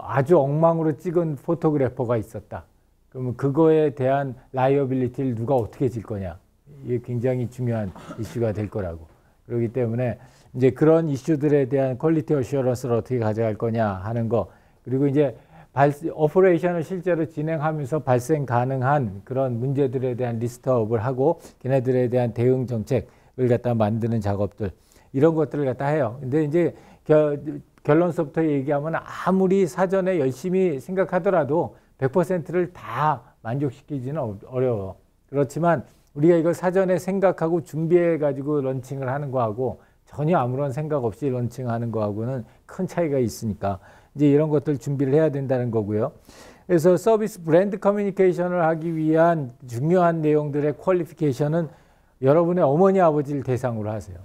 [SPEAKER 3] 아주 엉망으로 찍은 포토그래퍼가 있었다. 그러면 그거에 대한 라이어빌리티를 누가 어떻게 질 거냐. 이게 굉장히 중요한 이슈가 될 거라고. 그렇기 때문에 이제 그런 이슈들에 대한 퀄리티 어슈어런스를 어떻게 가져갈 거냐 하는 거, 그리고 이제 오퍼레이션을 실제로 진행하면서 발생 가능한 그런 문제들에 대한 리스트업을 하고 걔네들에 대한 대응 정책을 갖다 만드는 작업들, 이런 것들을 갖다 해요. 근데 이제 결론서부터 얘기하면 아무리 사전에 열심히 생각하더라도 100%를 다 만족시키지는 어려워. 그렇지만 우리가 이걸 사전에 생각하고 준비해 가지고 런칭을 하는 거하고 전혀 아무런 생각 없이 런칭하는 거하고는 큰 차이가 있으니까 이제 이런 것들 준비를 해야 된다는 거고요. 그래서 서비스 브랜드 커뮤니케이션을 하기 위한 중요한 내용들의 퀄리피케이션은 여러분의 어머니 아버지를 대상으로 하세요.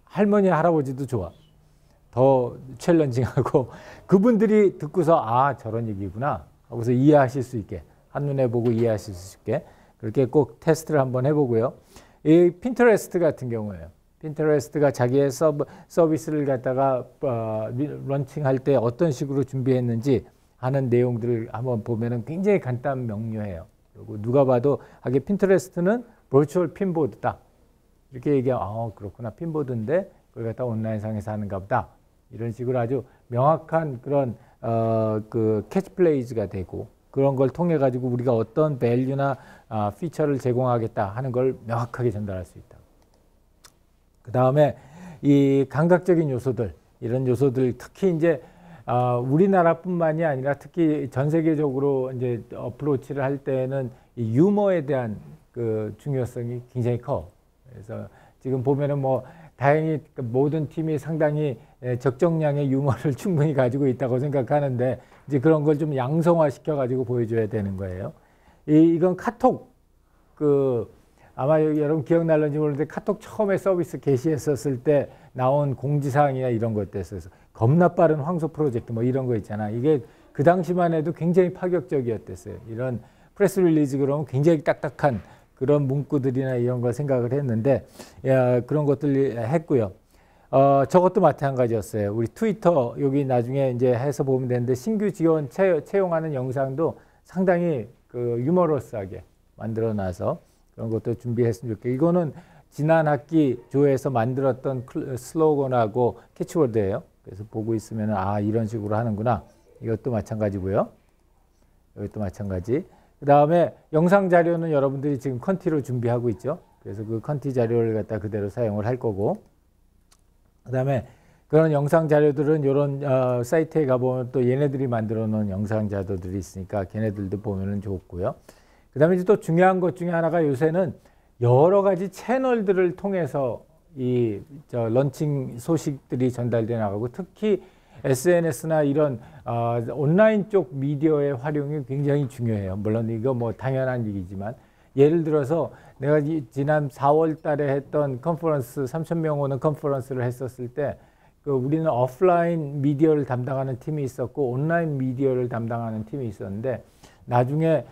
[SPEAKER 3] 할머니 할아버지도 좋아. 더 챌린징하고 그분들이 듣고서 아 저런 얘기구나 하고서 이해하실 수 있게, 한눈에 보고 이해하실 수 있게 그렇게 꼭 테스트를 한번 해보고요. 이 핀터레스트 같은 경우에요. 핀터레스트가 자기의 서비스를 갖다가 런칭할 때 어떤 식으로 준비했는지 하는 내용들을 한번 보면은 굉장히 간단 명료해요. 그리고 누가 봐도 하게 핀터레스트는 버추얼 핀보드다. 이렇게 얘기하면 아 그렇구나, 핀보드인데 그걸 갖다 온라인상에서 하는가 보다. 이런 식으로 아주 명확한 그런 그 캐치플레이즈가 되고 그런 걸 통해 가지고 우리가 어떤 밸류나 피처를 제공하겠다 하는 걸 명확하게 전달할 수 있다. 그 다음에 이 감각적인 요소들, 이런 요소들 특히 이제 우리나라뿐만이 아니라 특히 전 세계적으로 이제 어프로치를 할 때는 이 유머에 대한 그 중요성이 굉장히 커. 그래서 지금 보면은 뭐 다행히 모든 팀이 상당히 적정량의 유머를 충분히 가지고 있다고 생각하는데 이제 그런 걸 좀 양성화 시켜 가지고 보여줘야 되는 거예요. 이건 카톡 아마 여러분 기억날는지 모르는데 카톡 처음에 서비스 개시했었을 때 나온 공지사항이나 이런 것들 있어서 겁나 빠른 황소 프로젝트 뭐 이런 거 있잖아. 이게 그 당시만 해도 굉장히 파격적이었댔어요. 이런 프레스 릴리즈 그러면 굉장히 딱딱한 그런 문구들이나 이런 걸 생각을 했는데 그런 것들 했고요. 저것도 마찬가지였어요. 우리 트위터 여기 나중에 이제 해서 보면 되는데 신규 지원 채용하는 영상도 상당히 그 유머러스하게 만들어놔서 그런 것도 준비했으면 좋겠고, 이거는 지난 학기 조에서 만들었던 슬로건하고 캐치워드예요. 그래서 보고 있으면 아 이런 식으로 하는구나. 이것도 마찬가지고요. 이것도 마찬가지. 그 다음에 영상 자료는 여러분들이 지금 컨티로 준비하고 있죠. 그래서 그 컨티 자료를 갖다 그대로 사용을 할 거고, 그 다음에 그런 영상 자료들은 이런 사이트에 가보면 또 얘네들이 만들어 놓은 영상 자료들이 있으니까 걔네들도 보면은 좋고요. 그 다음에 이제 또 중요한 것 중에 하나가 요새는 여러 가지 채널들을 통해서 이 런칭 소식들이 전달돼 나가고 특히 SNS나 이런 온라인 쪽 미디어의 활용이 굉장히 중요해요. 물론 이거 뭐 당연한 얘기지만 예를 들어서 내가 지난 4월 달에 했던 컨퍼런스 3,000명 오는 컨퍼런스를 했었을 때 우리는 오프라인 미디어를 담당하는 팀이 있었고 온라인 미디어를 담당하는 팀이 있었는데 나중에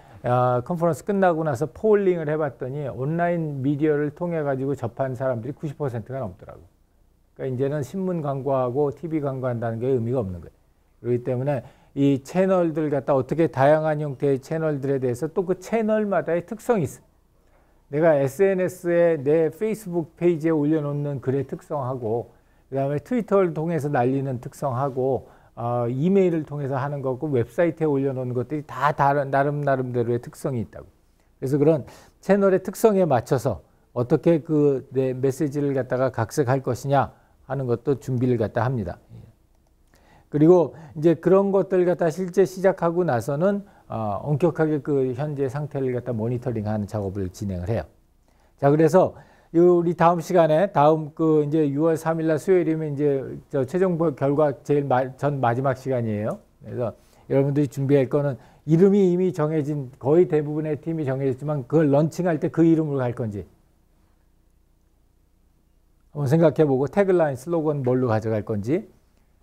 [SPEAKER 3] 컨퍼런스 끝나고 나서 폴링을 해봤더니 온라인 미디어를 통해 가지고 접한 사람들이 90%가 넘더라고요. 그러니까 이제는 신문 광고하고 TV 광고한다는 게 의미가 없는 거예요. 그렇기 때문에 이 채널들 갖다 어떻게 다양한 형태의 채널들에 대해서 또 그 채널마다의 특성이 있어요. 내가 SNS에 내 페이스북 페이지에 올려놓는 글의 특성하고 그 다음에 트위터를 통해서 날리는 특성하고 이메일을 통해서 하는 거고 웹사이트에 올려놓는 것들이 다 다른 나름대로의 특성이 있다고. 그래서 그런 채널의 특성에 맞춰서 어떻게 그 내 메시지를 갖다가 각색할 것이냐 하는 것도 준비를 갖다 합니다. 그리고 이제 그런 것들 갖다 실제 시작하고 나서는 엄격하게 그 현재 상태를 갖다 모니터링하는 작업을 진행을 해요. 자, 그래서 우리 다음 시간에 다음 그 이제 6월 3일 날 수요일이면 이제 저 최종 결과 전 마지막 시간이에요. 그래서 여러분들이 준비할 거는 이름이 이미 정해진 거의 대부분의 팀이 정해졌지만 그걸 런칭할 때 그 이름으로 갈 건지 한번 생각해보고 태글라인 슬로건 뭘로 가져갈 건지,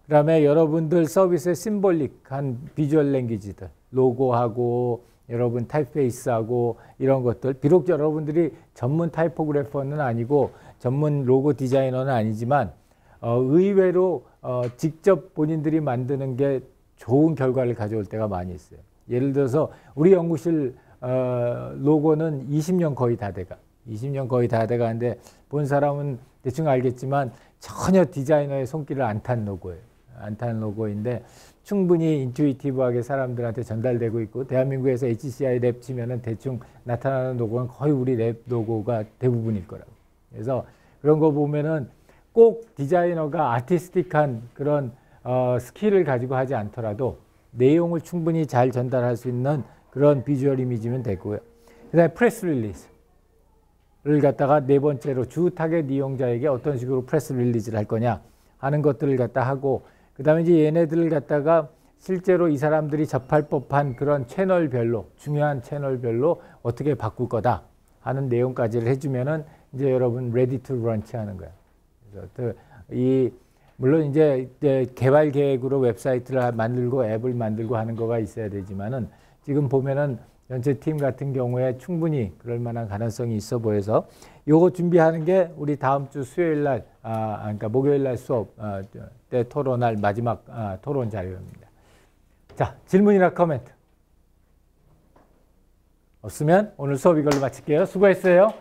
[SPEAKER 3] 그 다음에 여러분들 서비스의 심볼릭한 비주얼 랭귀지들 로고하고 여러분 타입페이스하고 이런 것들, 비록 여러분들이 전문 타이포그래퍼는 아니고 전문 로고 디자이너는 아니지만 의외로 직접 본인들이 만드는 게 좋은 결과를 가져올 때가 많이 있어요. 예를 들어서 우리 연구실 로고는 20년 거의 다 돼가. 20년 거의 다 돼가는데 본 사람은 대충 알겠지만 전혀 디자이너의 손길을 안 탄 로고예요. 안 탄 로고인데 충분히 인투이티브하게 사람들한테 전달되고 있고 대한민국에서 HCI 랩 치면은 대충 나타나는 로고는 거의 우리 랩 로고가 대부분일 거라고. 그래서 그런 거 보면은 꼭 디자이너가 아티스틱한 그런 스킬을 가지고 하지 않더라도 내용을 충분히 잘 전달할 수 있는 그런 비주얼 이미지면 되고요. 그 다음에 프레스 릴리즈를 갖다가 네 번째로 주 타겟 이용자에게 어떤 식으로 프레스 릴리즈를 할 거냐 하는 것들을 갖다 하고 그 다음에 이제 얘네들을 갖다가 실제로 이 사람들이 접할 법한 그런 채널별로 중요한 채널별로 어떻게 바꿀 거다 하는 내용까지를 해주면은 이제 여러분 레디 투 런치 하는 거야. 그래서 물론 이제 개발 계획으로 웹사이트를 만들고 앱을 만들고 하는 거가 있어야 되지만은 지금 보면은 전체 팀 같은 경우에 충분히 그럴 만한 가능성이 있어 보여서 요거 준비하는 게 우리 다음 주 수요일 날, 그러니까 목요일 날 수업 때 토론할 마지막 토론 자료입니다. 자, 질문이나 코멘트 없으면 오늘 수업 이걸로 마칠게요. 수고했어요.